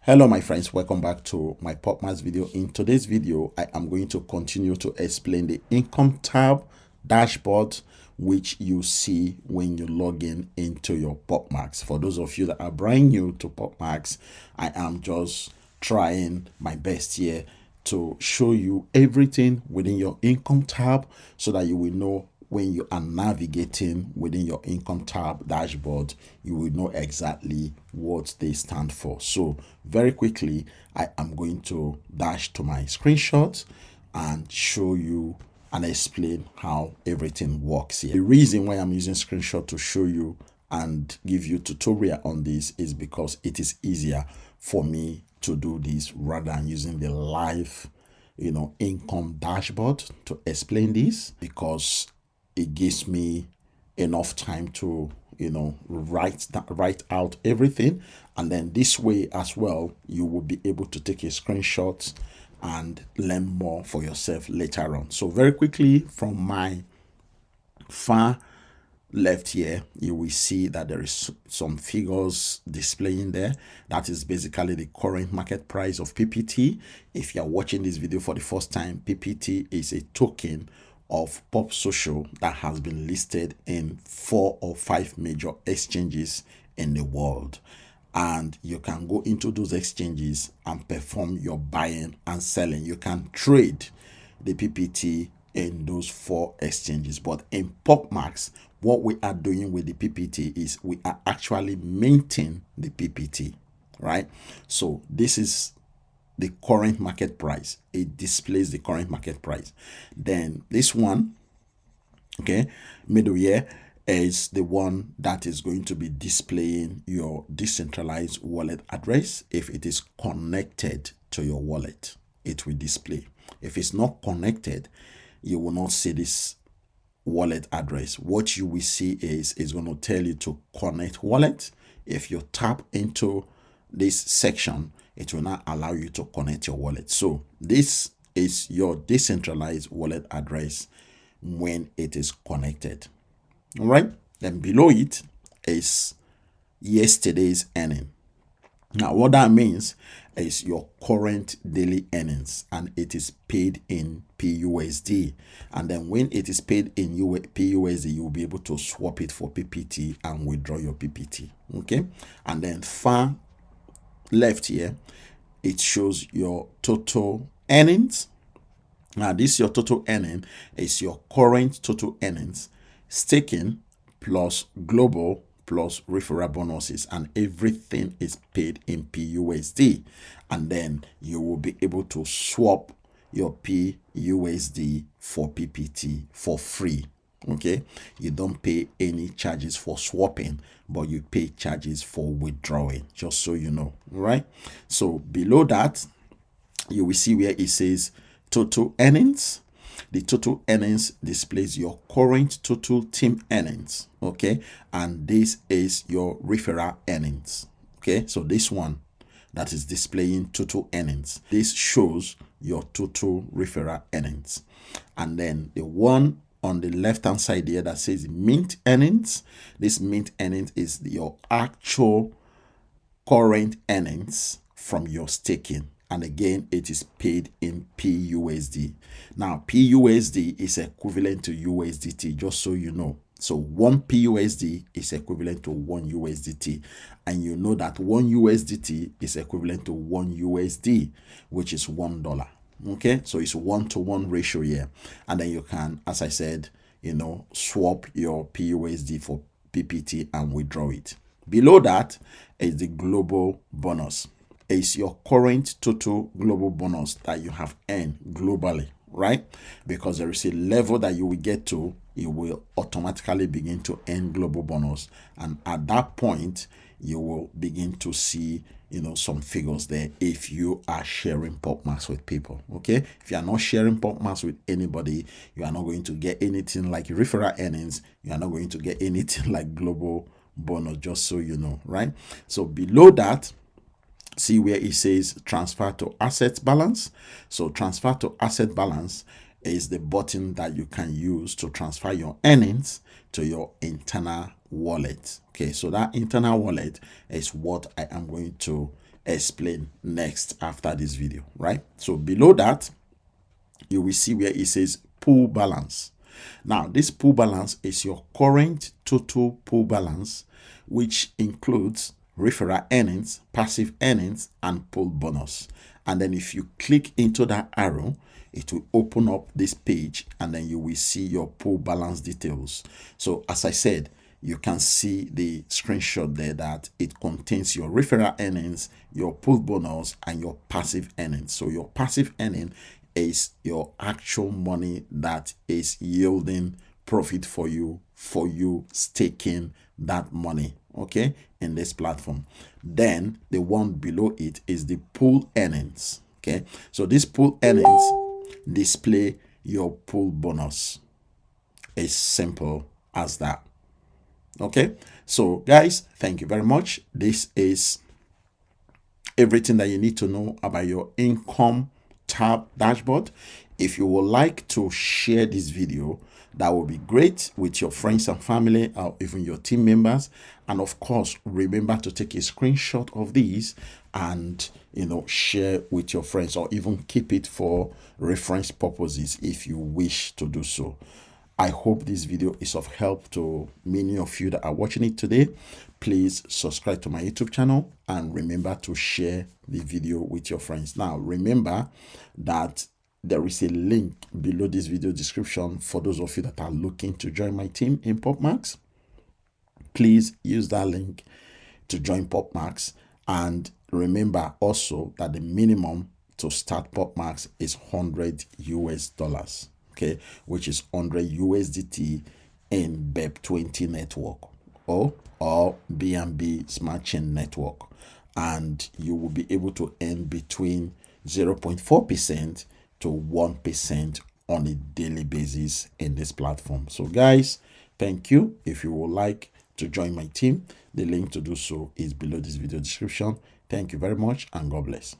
Hello my friends, welcome back to my PopMax video. In today's video, I am going to continue to explain the income tab dashboard which you see when you log in into your PopMax. For those of you that are brand new to PopMax, I am just trying my best here to show you everything within your income tab so that you will know when you are navigating within your income tab dashboard, you will know exactly what they stand for. So very quickly, I am going to dash to my screenshots and show you and explain how everything works here. The reason why I'm using screenshot to show you and give you tutorial on this is because it is easier for me to do this rather than using the live income dashboard to explain this, because it gives me enough time to write out everything, and then this way as well you will be able to take a screenshot and learn more for yourself later on. So very quickly, from my far left here, you will see that there is some figures displaying there. That is basically the current market price of PPT. If you're watching this video for the first time, PPT is a token of Pop Social that has been listed in 4 or 5 major exchanges in the world, and you can go into those exchanges and perform your buying and selling. You can trade the PPT in those 4 exchanges. But in PopMax, what we are doing with the PPT is we are actually minting the PPT, right? So this is the current market price. It displays the current market price. Then this one, okay, middle here, is the one that is going to be displaying your decentralized wallet address. If it is connected to your wallet, it will display. If it's not connected, you will not see this wallet address. What you will see is it's going to tell you to connect wallet. If you tap into this section, it will not allow you to connect your wallet. So this is your decentralized wallet address when it is connected. All right. Then below it is yesterday's earning. Now what that means is your current daily earnings, and it is paid in PUSD. And then when it is paid in PUSD, you'll be able to swap it for PPT and withdraw your PPT. Okay. And then far left here, it shows your total earnings. Now this your total earning is your current total earnings, staking plus global plus referral bonuses, and everything is paid in PUSD. And then you will be able to swap your PUSD for PPT for free. Okay, you don't pay any charges for swapping, but you pay charges for withdrawing, just so you know. Right? So below that, you will see where it says total earnings. The total earnings displays your current total team earnings. Okay, and this is your referral earnings. Okay, so this one that is displaying total earnings, this shows your total referral earnings. And then the one on the left hand side here that says mint earnings, this mint earnings is your actual current earnings from your staking, and again it is paid in PUSD. Now PUSD is equivalent to USDT, just so you know. So 1 PUSD is equivalent to 1 USDT, and you know that 1 USDT is equivalent to 1 USD, which is $1. Okay, so it's 1-to-1 ratio here. And then you can, as I said, swap your PUSD for PPT and withdraw it. Below that is the global bonus. It's your current total global bonus that you have earned globally, right? Because there is a level that you will get to, you will automatically begin to earn global bonus, and at that point you will begin to see some figures there if you are sharing PopMax with people. Okay, if you are not sharing PopMax with anybody, you are not going to get anything like referral earnings. You are not going to get anything like global bonus, just so you know. Right? So below that, see where it says transfer to asset balance. So transfer to asset balance is the button that you can use to transfer your earnings to your internal wallet. Okay, so that internal wallet is what I am going to explain next after this video, right? So below that, you will see where it says pool balance. Now, this pool balance is your current total pool balance, which includes referral earnings, passive earnings, and pool bonus. And then if you click into that arrow, it will open up this page and then you will see your pool balance details. So as I said, you can see the screenshot there that it contains your referral earnings, your pool bonus, and your passive earnings. So your passive earning is your actual money that is yielding profit for you staking that money, okay, in this platform. Then the one below it is the pool earnings. Okay, so this pool earnings display your pool bonus. It's simple as that. Okay, so guys, thank you very much. This is everything that you need to know about your income tab dashboard. If you would like to share this video, that would be great with your friends and family or even your team members. And of course, remember to take a screenshot of these and share with your friends, or even keep it for reference purposes if you wish to do so. I hope this video is of help to many of you that are watching it today. Please subscribe to my YouTube channel and remember to share the video with your friends. Now, remember that there is a link below this video description for those of you that are looking to join my team in PopMax. Please use that link to join PopMax. And remember also that the minimum to start PopMax is 100 US dollars. Okay, which is 100 USDT in BEP20 network or BNB Smart Chain network, and you will be able to earn between 0.4% to 1% on a daily basis in this platform. So guys, thank you. If you would like to join my team, the link to do so is below this video description. Thank you very much and God bless.